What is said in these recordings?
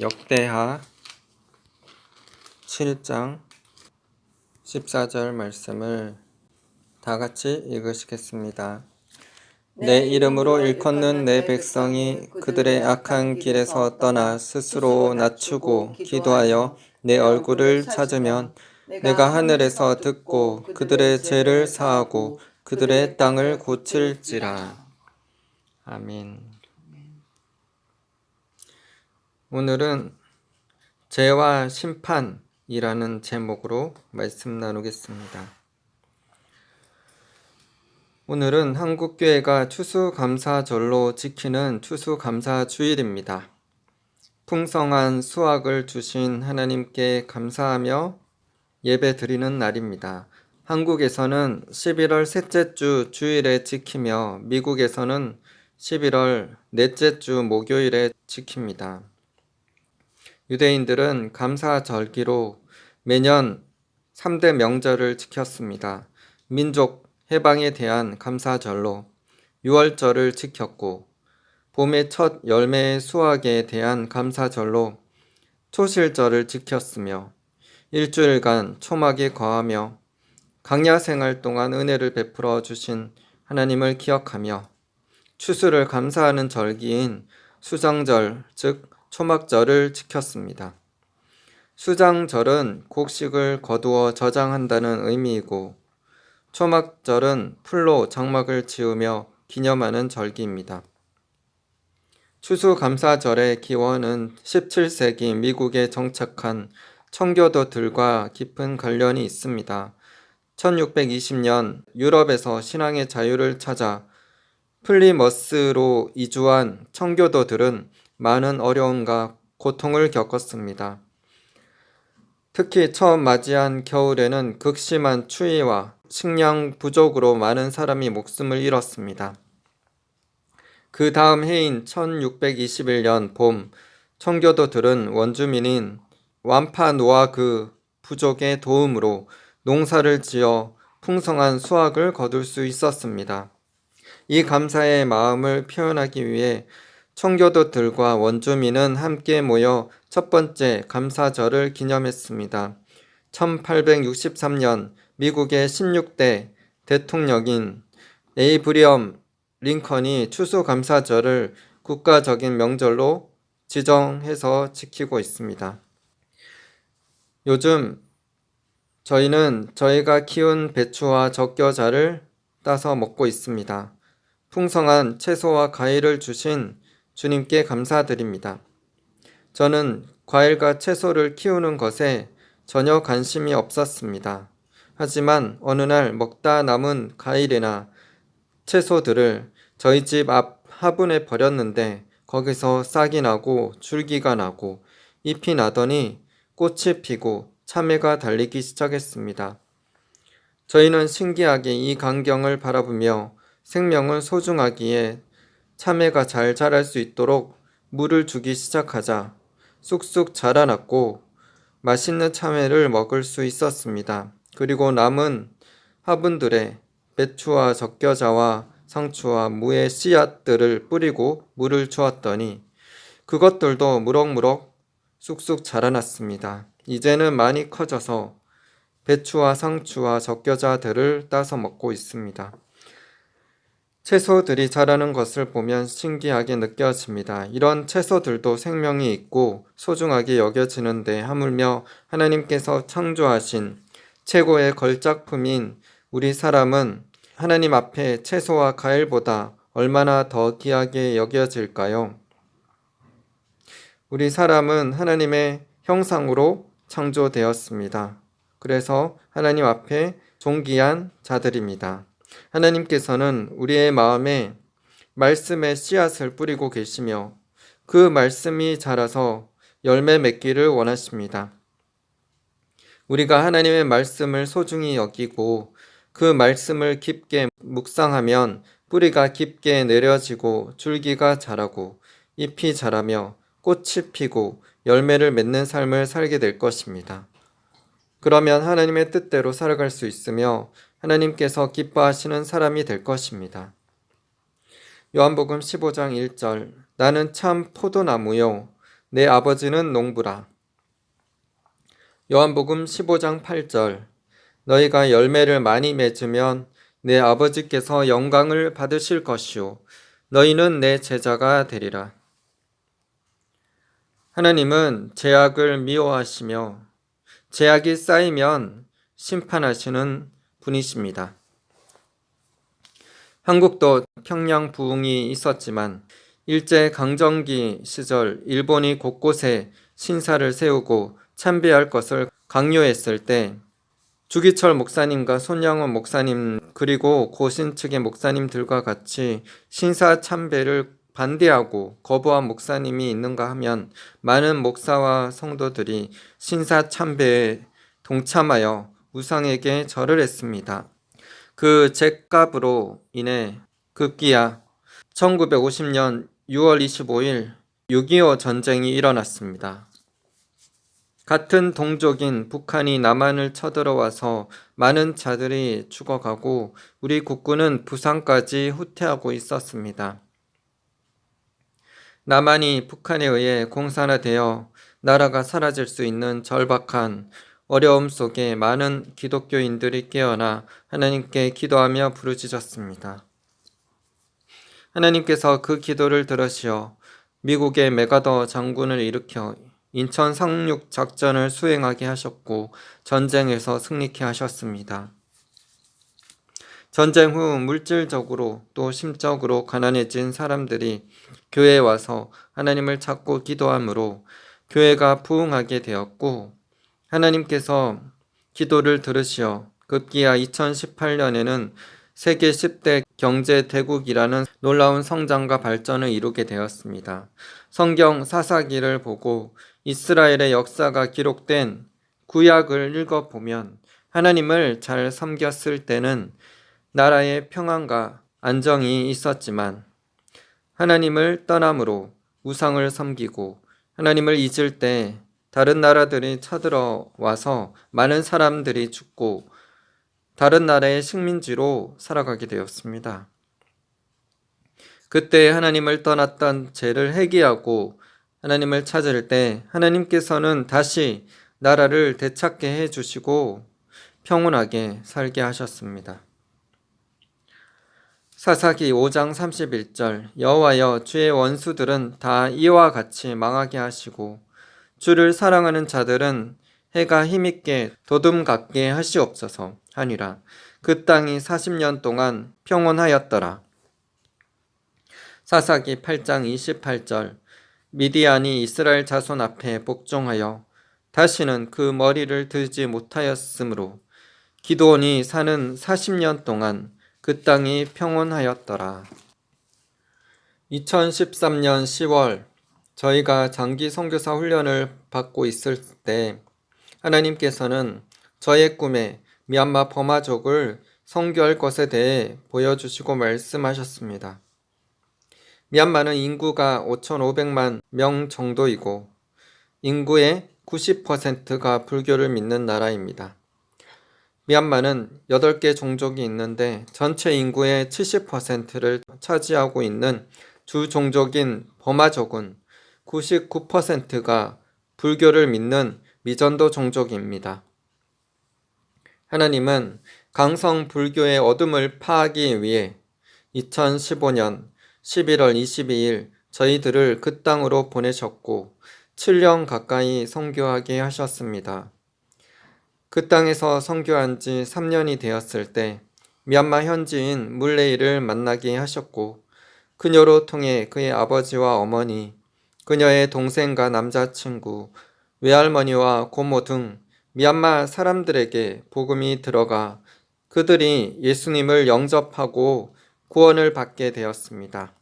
역대하 7장 14절 말씀을 다 같이 읽으시겠습니다. 내 이름으로 일컫는 내 백성이 그들의 악한 길에서 떠나 스스로 낮추고 기도하여 내 얼굴을 찾으면 내가 하늘에서 듣고 그들의 죄를 사하고 그들의 땅을 고칠지라. 아멘. 오늘은 죄와 심판이라는 제목으로 말씀 나누겠습니다. 오늘은 한국교회가 추수감사절로 지키는 추수감사주일입니다. 풍성한 수확을 주신 하나님께 감사하며 예배 드리는 날입니다. 한국에서는 11월 셋째 주 주일에 지키며 미국에서는 11월 넷째 주 목요일에 지킵니다. 유대인들은 감사절기로 매년 3대 명절을 지켰습니다. 민족 해방에 대한 감사절로 유월절을 지켰고, 봄의 첫 열매의 수확에 대한 감사절로 초실절을 지켰으며, 일주일간 초막에 거하며 강야 생활 동안 은혜를 베풀어 주신 하나님을 기억하며 추수를 감사하는 절기인 수장절, 즉 초막절을 지켰습니다. 수장절은 곡식을 거두어 저장한다는 의미이고, 초막절은 풀로 장막을 지으며 기념하는 절기입니다. 추수감사절의 기원은 17세기 미국에 정착한 청교도들과 깊은 관련이 있습니다. 1620년 유럽에서 신앙의 자유를 찾아 플리머스로 이주한 청교도들은 많은 어려움과 고통을 겪었습니다. 특히 처음 맞이한 겨울에는 극심한 추위와 식량 부족으로 많은 사람이 목숨을 잃었습니다. 그 다음 해인 1621년 봄, 청교도들은 원주민인 완파노아그 부족의 도움으로 농사를 지어 풍성한 수확을 거둘 수 있었습니다. 이 감사의 마음을 표현하기 위해 청교도들과 원주민은 함께 모여 첫 번째 감사절을 기념했습니다. 1863년 미국의 16대 대통령인 에이브리엄 링컨이 추수감사절을 국가적인 명절로 지정해서 지키고 있습니다. 요즘 저희는 저희가 키운 배추와 적겨자를 따서 먹고 있습니다. 풍성한 채소와 과일을 주신 주님께 감사드립니다. 저는 과일과 채소를 키우는 것에 전혀 관심이 없었습니다. 하지만 어느 날 먹다 남은 과일이나 채소들을 저희 집 앞 화분에 버렸는데 거기서 싹이 나고 줄기가 나고 잎이 나더니 꽃이 피고 참외가 달리기 시작했습니다. 저희는 신기하게 이 광경을 바라보며 생명은 소중하기에 참외가 잘 자랄 수 있도록 물을 주기 시작하자 쑥쑥 자라났고 맛있는 참외를 먹을 수 있었습니다. 그리고 남은 화분들에 배추와 적겨자와 상추와 무의 씨앗들을 뿌리고 물을 주었더니 그것들도 무럭무럭 쑥쑥 자라났습니다. 이제는 많이 커져서 배추와 상추와 적겨자들을 따서 먹고 있습니다. 채소들이 자라는 것을 보면 신기하게 느껴집니다. 이런 채소들도 생명이 있고 소중하게 여겨지는데 하물며 하나님께서 창조하신 최고의 걸작품인 우리 사람은 하나님 앞에 채소와 과일보다 얼마나 더 귀하게 여겨질까요? 우리 사람은 하나님의 형상으로 창조되었습니다. 그래서 하나님 앞에 존귀한 자들입니다. 하나님께서는 우리의 마음에 말씀의 씨앗을 뿌리고 계시며 그 말씀이 자라서 열매 맺기를 원하십니다. 우리가 하나님의 말씀을 소중히 여기고 그 말씀을 깊게 묵상하면 뿌리가 깊게 내려지고 줄기가 자라고 잎이 자라며 꽃이 피고 열매를 맺는 삶을 살게 될 것입니다. 그러면 하나님의 뜻대로 살아갈 수 있으며 하나님께서 기뻐하시는 사람이 될 것입니다. 요한복음 15장 1절 나는 참 포도나무요 내 아버지는 농부라. 요한복음 15장 8절. 너희가 열매를 많이 맺으면 내 아버지께서 영광을 받으실 것이요 너희는 내 제자가 되리라. 하나님은 죄악을 미워하시며 죄악이 쌓이면 심판하시는 분이십니다. 한국도 평양 부흥이 있었지만 일제강점기 시절 일본이 곳곳에 신사를 세우고 참배할 것을 강요했을 때 주기철 목사님과 손양원 목사님 그리고 고신 측의 목사님들과 같이 신사 참배를 반대하고 거부한 목사님이 있는가 하면 많은 목사와 성도들이 신사 참배에 동참하여 우상에게 절을 했습니다. 그 죗값으로 인해 급기야 1950년 6월 25일 6.25 전쟁이 일어났습니다. 같은 동족인 북한이 남한을 쳐들어와서 많은 자들이 죽어가고 우리 국군은 부상까지 후퇴하고 있었습니다. 남한이 북한에 의해 공산화되어 나라가 사라질 수 있는 절박한 어려움 속에 많은 기독교인들이 깨어나 하나님께 기도하며 부르짖었습니다. 하나님께서 그 기도를 들으시어 미국의 맥아더 장군을 일으켜 인천 상륙 작전을 수행하게 하셨고 전쟁에서 승리케 하셨습니다. 전쟁 후 물질적으로 또 심적으로 가난해진 사람들이 교회에 와서 하나님을 찾고 기도함으로 교회가 부흥하게 되었고 하나님께서 기도를 들으시어 급기야 2018년에는 세계 10대 경제 대국이라는 놀라운 성장과 발전을 이루게 되었습니다. 성경 사사기를 보고 이스라엘의 역사가 기록된 구약을 읽어보면 하나님을 잘 섬겼을 때는 나라의 평안과 안정이 있었지만 하나님을 떠남으로 우상을 섬기고 하나님을 잊을 때 다른 나라들이 쳐들어와서 많은 사람들이 죽고 다른 나라의 식민지로 살아가게 되었습니다. 그때 하나님을 떠났던 죄를 회개하고 하나님을 찾을 때 하나님께서는 다시 나라를 되찾게 해주시고 평온하게 살게 하셨습니다. 사사기 5장 31절 여호와여 주의 원수들은 다 이와 같이 망하게 하시고 주를 사랑하는 자들은 해가 힘있게 도둠 같게 하시옵소서 하니라. 그 땅이 40년 동안 평온하였더라. 사사기 8장 28절 미디안이 이스라엘 자손 앞에 복종하여 다시는 그 머리를 들지 못하였으므로 기드온이 사는 40년 동안 그 땅이 평온하였더라. 2013년 10월 저희가 장기 선교사 훈련을 받고 있을 때 하나님께서는 저의 꿈에 미얀마 버마족을 선교할 것에 대해 보여주시고 말씀하셨습니다. 미얀마는 인구가 5,500만 명 정도이고 인구의 90%가 불교를 믿는 나라입니다. 미얀마는 8개 종족이 있는데 전체 인구의 70%를 차지하고 있는 주 종족인 버마족은 99%가 불교를 믿는 미전도 종족입니다. 하나님은 강성 불교의 어둠을 파하기 위해 2015년 11월 22일 저희들을 그 땅으로 보내셨고 7년 가까이 선교하게 하셨습니다. 그 땅에서 선교한 지 3년이 되었을 때 미얀마 현지인 물레이를 만나게 하셨고 그녀로 통해 그의 아버지와 어머니, 그녀의 동생과 남자친구, 외할머니와 고모 등 미얀마 사람들에게 복음이 들어가 그들이 예수님을 영접하고 구원을 받게 되었습니다.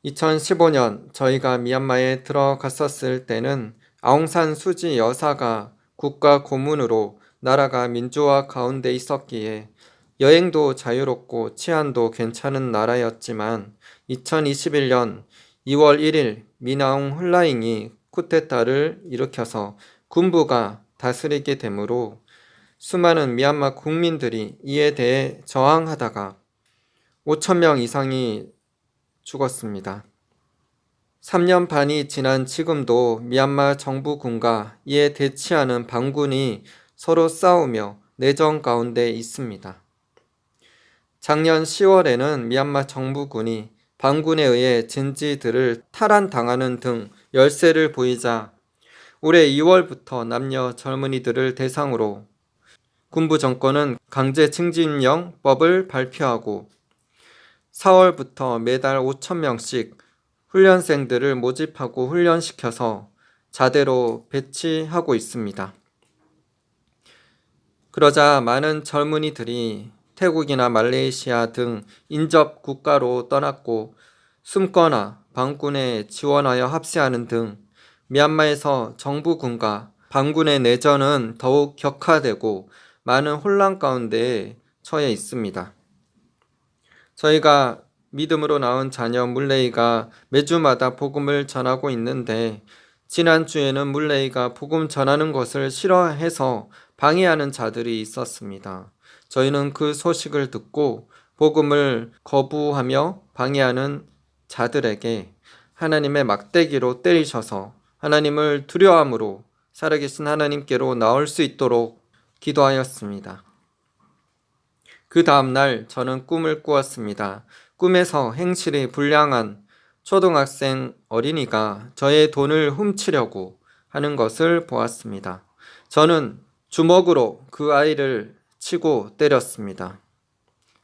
2015년 저희가 미얀마에 들어갔었을 때는 아웅산 수지 여사가 국가 고문으로 나라가 민주화 가운데 있었기에 여행도 자유롭고 치안도 괜찮은 나라였지만 2021년 2월 1일 미나웅 훌라잉이 쿠데타를 일으켜서 군부가 다스리게 되므로 수많은 미얀마 국민들이 이에 대해 저항하다가 5,000명 이상이 죽었습니다. 3년 반이 지난 지금도 미얀마 정부군과 이에 대치하는 반군이 서로 싸우며 내전 가운데 있습니다. 작년 10월에는 미얀마 정부군이 반군에 의해 진지들을 탈환당하는 등 열세를 보이자 올해 2월부터 남녀 젊은이들을 대상으로 군부 정권은 강제 징집령법을 발표하고 4월부터 매달 5,000명씩 훈련생들을 모집하고 훈련시켜서 자대로 배치하고 있습니다. 그러자 많은 젊은이들이 태국이나 말레이시아 등 인접 국가로 떠났고 숨거나 반군에 지원하여 합세하는 등 미얀마에서 정부군과 반군의 내전은 더욱 격화되고 많은 혼란 가운데 처해 있습니다. 저희가 믿음으로 낳은 자녀 물레이가 매주마다 복음을 전하고 있는데 지난주에는 물레이가 복음 전하는 것을 싫어해서 방해하는 자들이 있었습니다. 저희는 그 소식을 듣고 복음을 거부하며 방해하는 자들에게 하나님의 막대기로 때리셔서 하나님을 두려움으로 살아계신 하나님께로 나올 수 있도록 기도하였습니다. 그 다음날 저는 꿈을 꾸었습니다. 꿈에서 행실이 불량한 초등학생 어린이가 저의 돈을 훔치려고 하는 것을 보았습니다. 저는 주먹으로 그 아이를 치고 때렸습니다.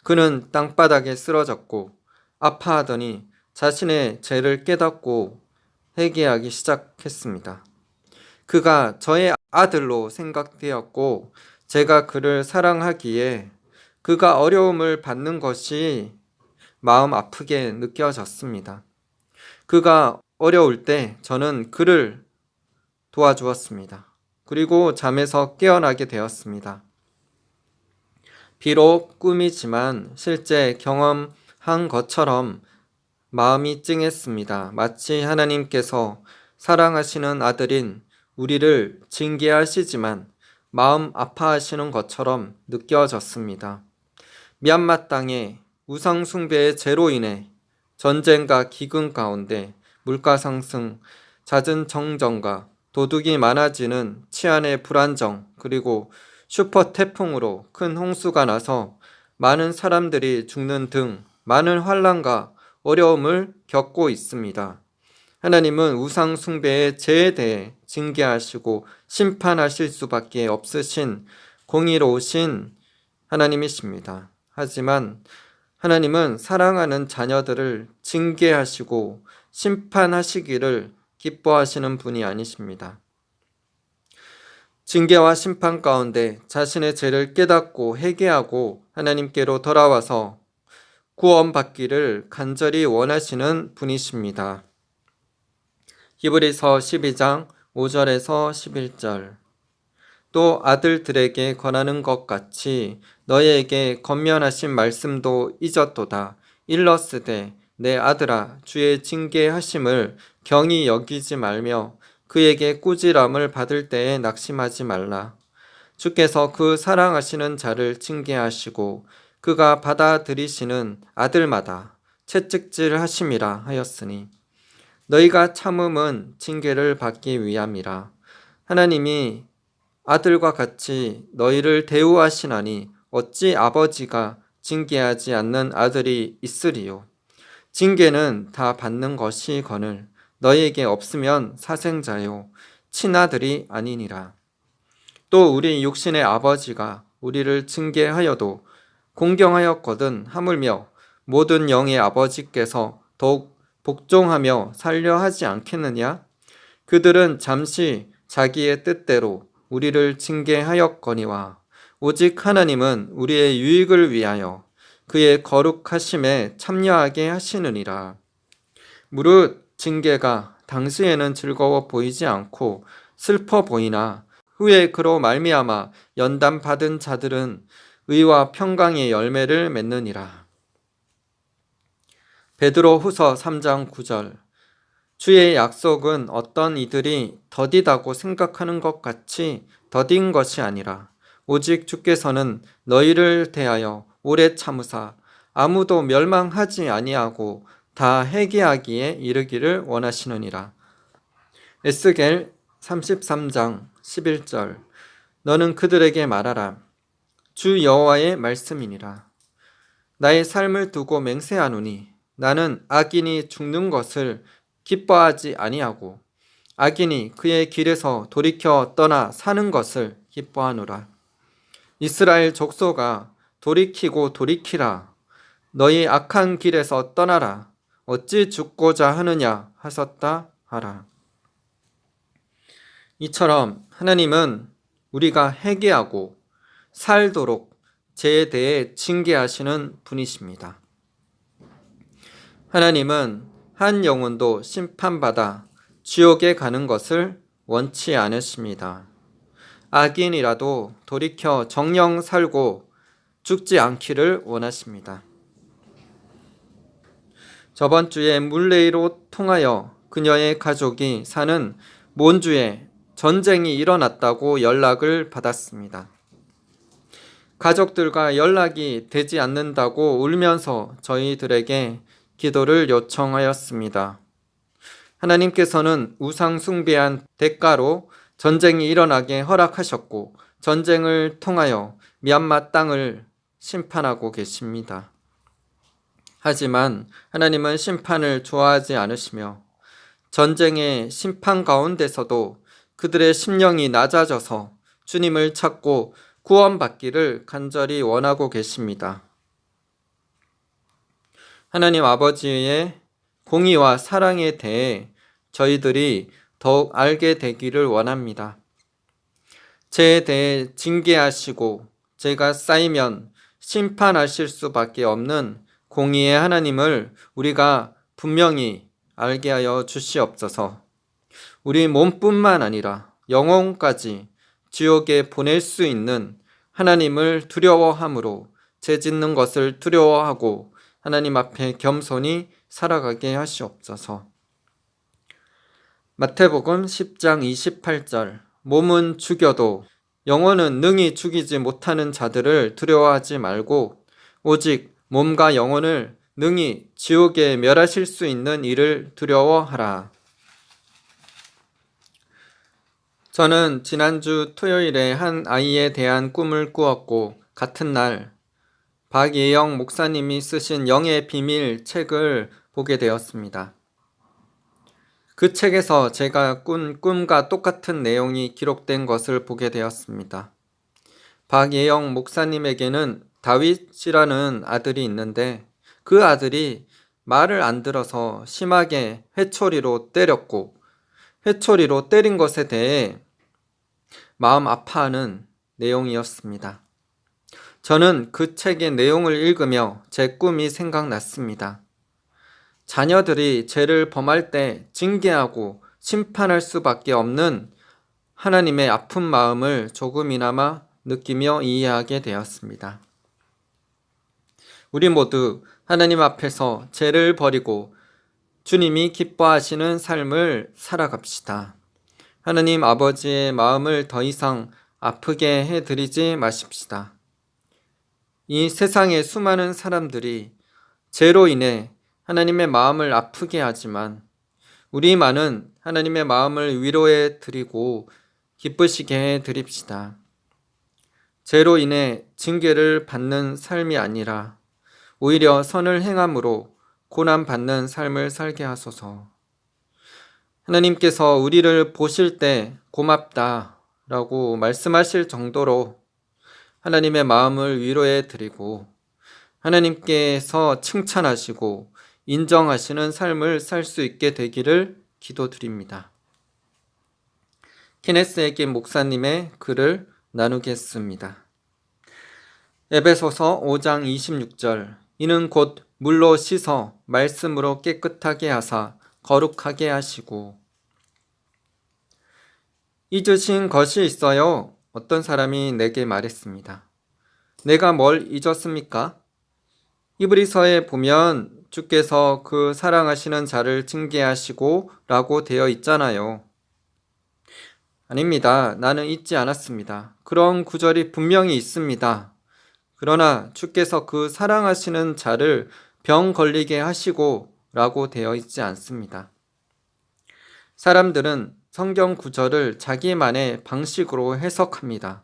그는 땅바닥에 쓰러졌고 아파하더니 자신의 죄를 깨닫고 회개하기 시작했습니다. 그가 저의 아들로 생각되었고 제가 그를 사랑하기에 그가 어려움을 받는 것이 마음 아프게 느껴졌습니다. 그가 어려울 때 저는 그를 도와주었습니다. 그리고 잠에서 깨어나게 되었습니다. 비록 꿈이지만 실제 경험한 것처럼 마음이 찡했습니다. 마치 하나님께서 사랑하시는 아들인 우리를 징계하시지만 마음 아파하시는 것처럼 느껴졌습니다. 미얀마 땅에 우상 숭배의 죄로 인해 전쟁과 기근 가운데 물가 상승, 잦은 정전과 도둑이 많아지는 치안의 불안정, 그리고 슈퍼 태풍으로 큰 홍수가 나서 많은 사람들이 죽는 등 많은 환난과 어려움을 겪고 있습니다. 하나님은 우상 숭배의 죄에 대해 징계하시고 심판하실 수밖에 없으신 공의로우신 하나님이십니다. 하지만 하나님은 사랑하는 자녀들을 징계하시고 심판하시기를 기뻐하시는 분이 아니십니다. 징계와 심판 가운데 자신의 죄를 깨닫고 회개하고 하나님께로 돌아와서 구원받기를 간절히 원하시는 분이십니다. 히브리서 12장 5절에서 11절. 또 아들들에게 권하는 것 같이 너희에게 권면하신 말씀도 잊었도다. 일러스되 내 아들아 주의 징계하심을 경히 여기지 말며 그에게 꾸지람을 받을 때에 낙심하지 말라. 주께서 그 사랑하시는 자를 징계하시고 그가 받아들이시는 아들마다 채찍질 하심이라 하였으니 너희가 참음은 징계를 받기 위함이라. 하나님이 아들과 같이 너희를 대우하시나니 어찌 아버지가 징계하지 않는 아들이 있으리요. 징계는 다 받는 것이거늘 너희에게 없으면 사생자요 친아들이 아니니라. 또 우리 육신의 아버지가 우리를 징계하여도 공경하였거든 하물며 모든 영의 아버지께서 더욱 복종하며 살려 하지 않겠느냐? 그들은 잠시 자기의 뜻대로 우리를 징계하였거니와 오직 하나님은 우리의 유익을 위하여 그의 거룩하심에 참여하게 하시느니라. 무릇 징계가 당시에는 즐거워 보이지 않고 슬퍼 보이나 후에 그로 말미암아 연단 받은 자들은 의와 평강의 열매를 맺느니라. 베드로 후서 3장 9절. 주의 약속은 어떤 이들이 더디다고 생각하는 것 같이 더딘 것이 아니라 오직 주께서는 너희를 대하여 오래 참으사 아무도 멸망하지 아니하고 다 회개하기에 이르기를 원하시느니라. 에스겔 33장 11절. 너는 그들에게 말하라. 주 여호와의 말씀이니라. 나의 삶을 두고 맹세하노니 나는 악인이 죽는 것을 기뻐하지 아니하고 악인이 그의 길에서 돌이켜 떠나 사는 것을 기뻐하노라. 이스라엘 족속아, 돌이키고 돌이키라. 너희 악한 길에서 떠나라. 어찌 죽고자 하느냐 하셨다 하라. 이처럼 하나님은 우리가 회개하고 살도록 죄에 대해 징계하시는 분이십니다. 하나님은 한 영혼도 심판받아 지옥에 가는 것을 원치 않으십니다. 악인이라도 돌이켜 정령 살고 죽지 않기를 원하십니다. 저번 주에 물레이로 통하여 그녀의 가족이 사는 몬주에 전쟁이 일어났다고 연락을 받았습니다. 가족들과 연락이 되지 않는다고 울면서 저희들에게 기도를 요청하였습니다. 하나님께서는 우상 숭배한 대가로 전쟁이 일어나게 허락하셨고 전쟁을 통하여 미얀마 땅을 심판하고 계십니다. 하지만 하나님은 심판을 좋아하지 않으시며 전쟁의 심판 가운데서도 그들의 심령이 낮아져서 주님을 찾고 구원받기를 간절히 원하고 계십니다. 하나님 아버지의 공의와 사랑에 대해 저희들이 더욱 알게 되기를 원합니다. 죄에 대해 징계하시고 죄가 쌓이면 심판하실 수밖에 없는 공의의 하나님을 우리가 분명히 알게 하여 주시옵소서. 우리 몸뿐만 아니라 영혼까지 지옥에 보낼 수 있는 하나님을 두려워함으로 죄 짓는 것을 두려워하고 하나님 앞에 겸손히 살아가게 하시옵소서. 마태복음 10장 28절. 몸은 죽여도 영혼은 능히 죽이지 못하는 자들을 두려워하지 말고 오직 몸과 영혼을 능히 지옥에 멸하실 수 있는 이를 두려워하라. 저는 지난주 토요일에 한 아이에 대한 꿈을 꾸었고 같은 날 박예영 목사님이 쓰신 영의 비밀 책을 보게 되었습니다. 그 책에서 제가 꾼 꿈과 똑같은 내용이 기록된 것을 보게 되었습니다. 박예영 목사님에게는 다윗이라는 아들이 있는데 그 아들이 말을 안 들어서 심하게 회초리로 때렸고 회초리로 때린 것에 대해 마음 아파하는 내용이었습니다. 저는 그 책의 내용을 읽으며 제 꿈이 생각났습니다. 자녀들이 죄를 범할 때 징계하고 심판할 수밖에 없는 하나님의 아픈 마음을 조금이나마 느끼며 이해하게 되었습니다. 우리 모두 하나님 앞에서 죄를 버리고 주님이 기뻐하시는 삶을 살아갑시다. 하나님 아버지의 마음을 더 이상 아프게 해드리지 마십시다. 이 세상의 수많은 사람들이 죄로 인해 하나님의 마음을 아프게 하지만 우리만은 하나님의 마음을 위로해 드리고 기쁘시게 해 드립시다. 죄로 인해 징계를 받는 삶이 아니라 오히려 선을 행함으로 고난받는 삶을 살게 하소서. 하나님께서 우리를 보실 때 고맙다 라고 말씀하실 정도로 하나님의 마음을 위로해 드리고 하나님께서 칭찬하시고 인정하시는 삶을 살 수 있게 되기를 기도드립니다. 케네스 에긴 목사님의 글을 나누겠습니다. 에베소서 5장 26절. 이는 곧 물로 씻어 말씀으로 깨끗하게 하사 거룩하게 하시고. 잊으신 것이 있어요. 어떤 사람이 내게 말했습니다. 내가 뭘 잊었습니까? 히브리서에 보면 주께서 그 사랑하시는 자를 징계하시고 라고 되어 있잖아요. 아닙니다. 나는 잊지 않았습니다. 그런 구절이 분명히 있습니다. 그러나 주께서 그 사랑하시는 자를 병 걸리게 하시고 라고 되어 있지 않습니다. 사람들은 성경 구절을 자기만의 방식으로 해석합니다.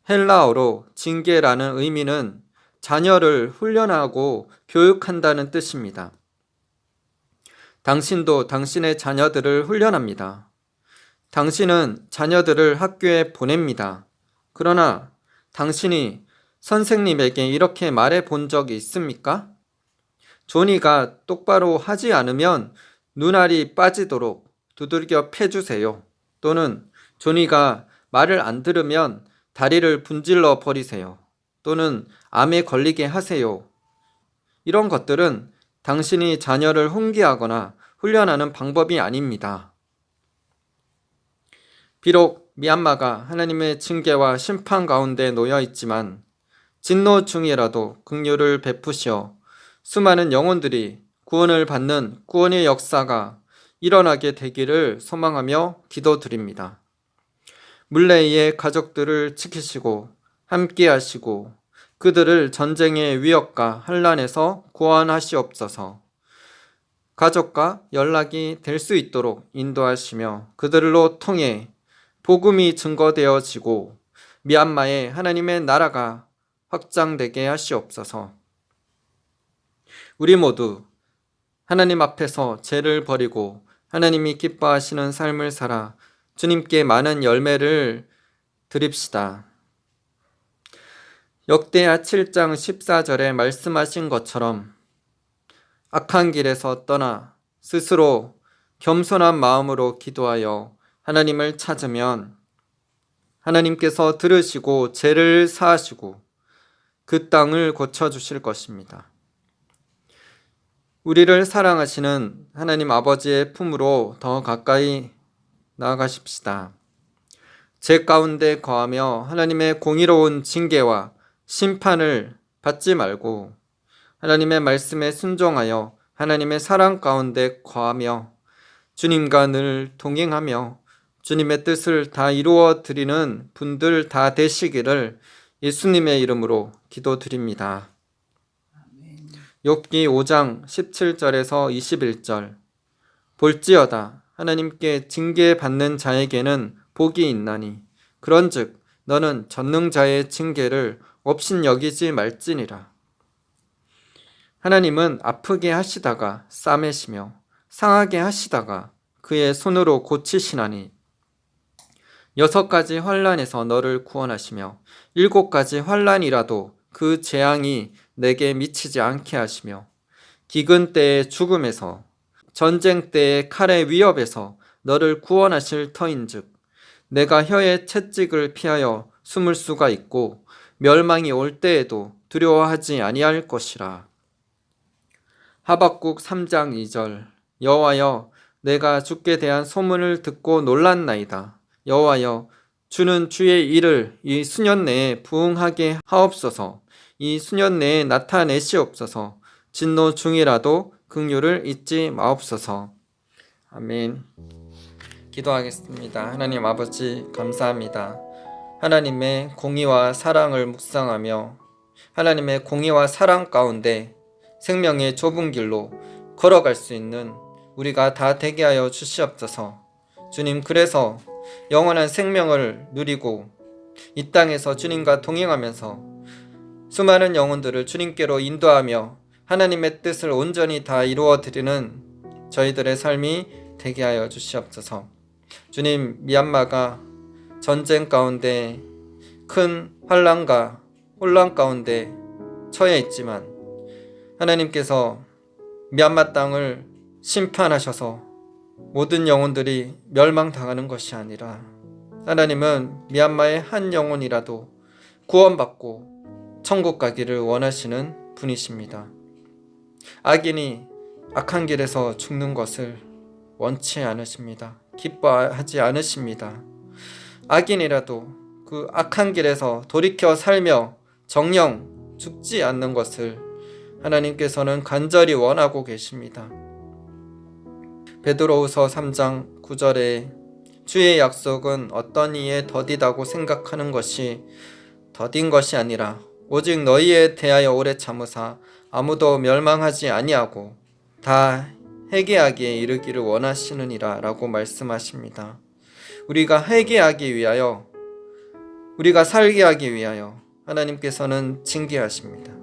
헬라어로 징계라는 의미는 자녀를 훈련하고 교육한다는 뜻입니다. 당신도 당신의 자녀들을 훈련합니다. 당신은 자녀들을 학교에 보냅니다. 그러나 당신이 선생님에게 이렇게 말해 본 적이 있습니까? 조니가 똑바로 하지 않으면 눈알이 빠지도록 두들겨 패주세요. 또는 조니가 말을 안 들으면 다리를 분질러 버리세요. 또는 암에 걸리게 하세요. 이런 것들은 당신이 자녀를 훈계하거나 훈련하는 방법이 아닙니다. 비록 미얀마가 하나님의 징계와 심판 가운데 놓여 있지만 진노 중이라도 긍휼을 베푸시어 수많은 영혼들이 구원을 받는 구원의 역사가 일어나게 되기를 소망하며 기도드립니다. 물레이의 가족들을 지키시고 함께 하시고 그들을 전쟁의 위협과 환난에서 구원하시옵소서. 가족과 연락이 될 수 있도록 인도하시며 그들로 통해 복음이 증거되어지고 미얀마에 하나님의 나라가 확장되게 하시옵소서. 우리 모두 하나님 앞에서 죄를 버리고 하나님이 기뻐하시는 삶을 살아 주님께 많은 열매를 드립시다. 역대하 7장 14절에 말씀하신 것처럼 악한 길에서 떠나 스스로 겸손한 마음으로 기도하여 하나님을 찾으면 하나님께서 들으시고 죄를 사하시고 그 땅을 고쳐주실 것입니다. 우리를 사랑하시는 하나님 아버지의 품으로 더 가까이 나아가십시다. 죄 가운데 거하며 하나님의 공의로운 징계와 심판을 받지 말고 하나님의 말씀에 순종하여 하나님의 사랑 가운데 거하며 주님과 늘 동행하며 주님의 뜻을 다 이루어 드리는 분들 다 되시기를 예수님의 이름으로 기도드립니다. 욥기 5장 17절에서 21절. 볼지어다 하나님께 징계받는 자에게는 복이 있나니 그런즉 너는 전능자의 징계를 업신여기지 말지니라. 하나님은 아프게 하시다가 싸매시며 상하게 하시다가 그의 손으로 고치시나니 6가지 환난에서 너를 구원하시며 7가지 환난이라도 그 재앙이 내게 미치지 않게 하시며 기근 때의 죽음에서 전쟁 때의 칼의 위협에서 너를 구원하실 터인즉 내가 혀의 채찍을 피하여 숨을 수가 있고 멸망이 올 때에도 두려워하지 아니할 것이라. 하박국 3장 2절. 여호와여 내가 주께 대한 소문을 듣고 놀랐나이다. 여호와여 주는 주의 일을 이 수년 내에 부응하게 하옵소서. 이 수년 내에 나타내시옵소서. 진노 중이라도 긍휼을 잊지 마옵소서. 아멘. 기도하겠습니다. 하나님 아버지 감사합니다. 하나님의 공의와 사랑을 묵상하며 하나님의 공의와 사랑 가운데 생명의 좁은 길로 걸어갈 수 있는 우리가 다 되게 하여 주시옵소서. 주님, 그래서 영원한 생명을 누리고 이 땅에서 주님과 동행하면서 수많은 영혼들을 주님께로 인도하며 하나님의 뜻을 온전히 다 이루어 드리는 저희들의 삶이 되게 하여 주시옵소서. 주님, 미얀마가 전쟁 가운데 큰 환난과 혼란 가운데 처해 있지만 하나님께서 미얀마 땅을 심판하셔서 모든 영혼들이 멸망당하는 것이 아니라 하나님은 미얀마의 한 영혼이라도 구원받고 천국 가기를 원하시는 분이십니다. 악인이 악한 길에서 죽는 것을 원치 않으십니다. 기뻐하지 않으십니다. 악인이라도 그 악한 길에서 돌이켜 살며 정녕 죽지 않는 것을 하나님께서는 간절히 원하고 계십니다. 베드로후서 3장 9절에 주의 약속은 어떤 이에 더디다고 생각하는 것이 더딘 것이 아니라 오직 너희에 대하여 오래 참으사 아무도 멸망하지 아니하고 다 회개하기에 이르기를 원하시느니라 라고 말씀하십니다. 우리가 회개하기 위하여, 우리가 살게 하기 위하여 하나님께서는 징계하십니다.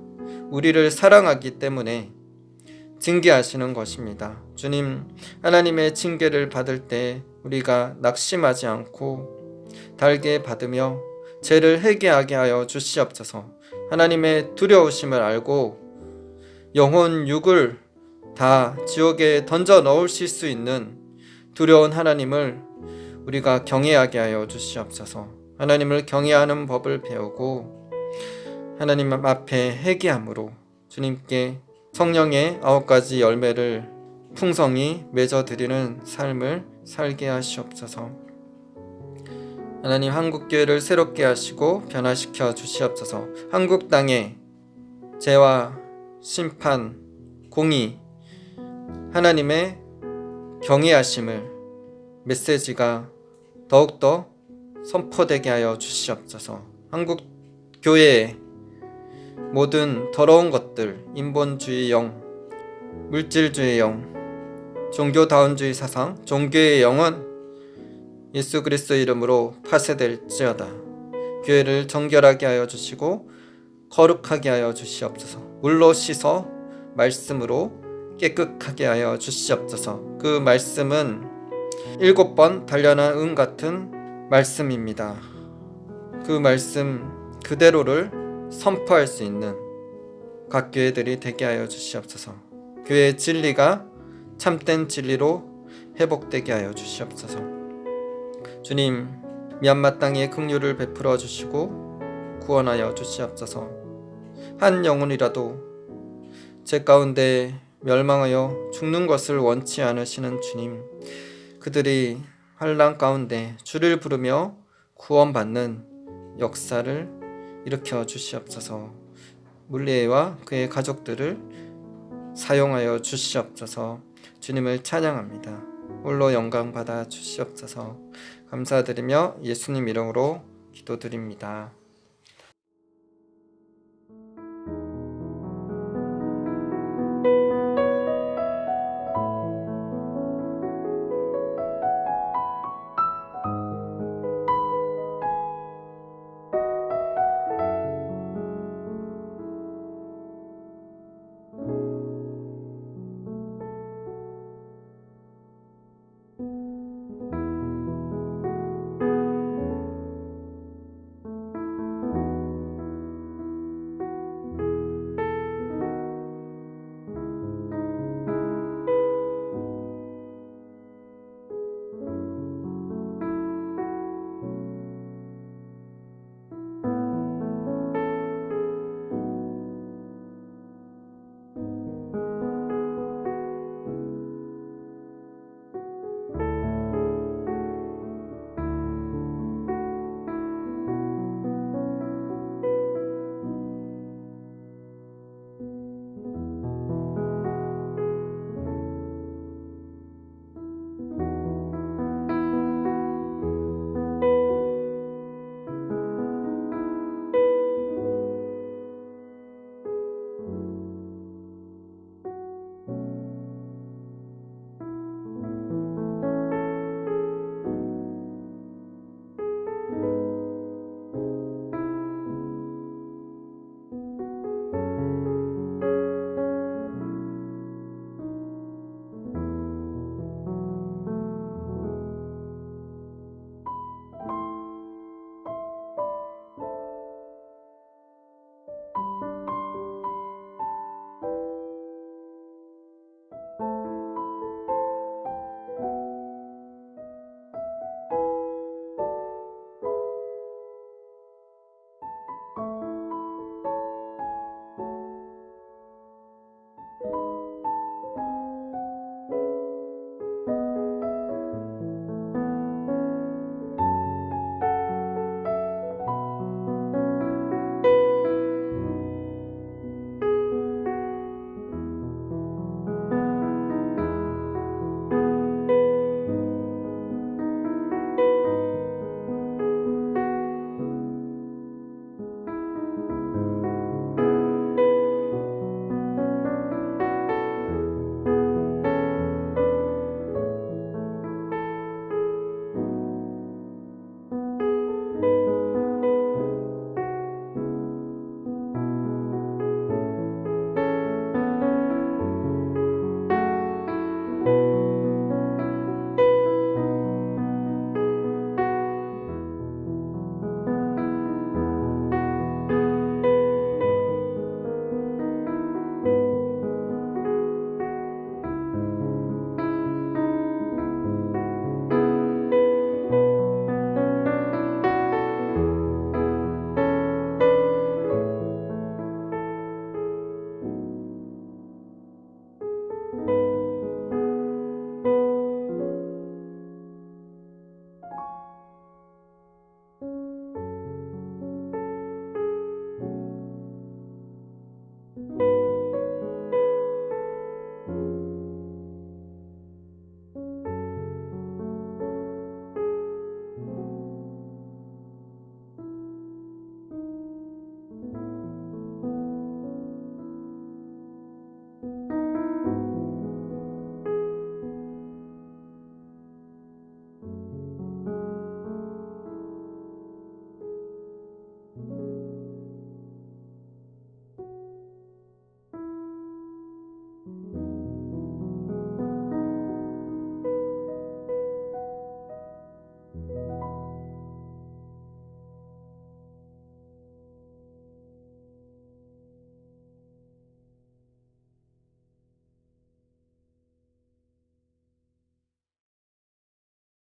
우리를 사랑하기 때문에 징계하시는 것입니다. 주님, 하나님의 징계를 받을 때 우리가 낙심하지 않고 달게 받으며 죄를 회개하게 하여 주시옵소서. 하나님의 두려우심을 알고 영혼 육을 다 지옥에 던져 넣으실 수 있는 두려운 하나님을 우리가 경외하게 하여 주시옵소서. 하나님을 경외하는 법을 배우고 하나님 앞에 회개함으로 주님께 성령의 9가지 열매를 풍성히 맺어드리는 삶을 살게 하시옵소서. 하나님, 한국교회를 새롭게 하시고 변화시켜 주시옵소서. 한국 땅에 죄와 심판, 공의, 하나님의 경외하심을 메시지가 더욱더 선포되게 하여 주시옵소서. 한국 교회의 모든 더러운 것들, 인본주의 영, 물질주의 영, 종교다운주의 사상, 종교의 영은 예수 그리스도의 이름으로 파쇄될지어다. 교회를 정결하게 하여 주시고 거룩하게 하여 주시옵소서. 물로 씻어 말씀으로 깨끗하게 하여 주시옵소서. 그 말씀은 7번 단련한 은 같은 말씀입니다. 그 말씀 그대로를 선포할 수 있는 각 교회들이 되게 하여 주시옵소서. 교회의 진리가 참된 진리로 회복되게 하여 주시옵소서. 주님, 미얀마 땅에 긍휼을 베풀어 주시고 구원하여 주시옵소서. 한 영혼이라도 죄 가운데 멸망하여 죽는 것을 원치 않으시는 주님, 그들이 환난 가운데 주를 부르며 구원받는 역사를 일으켜 주시옵소서. 물리애와 그의 가족들을 사용하여 주시옵소서. 주님을 찬양합니다. 홀로 영광 받아 주시옵소서. 감사드리며 예수님 이름으로 기도드립니다.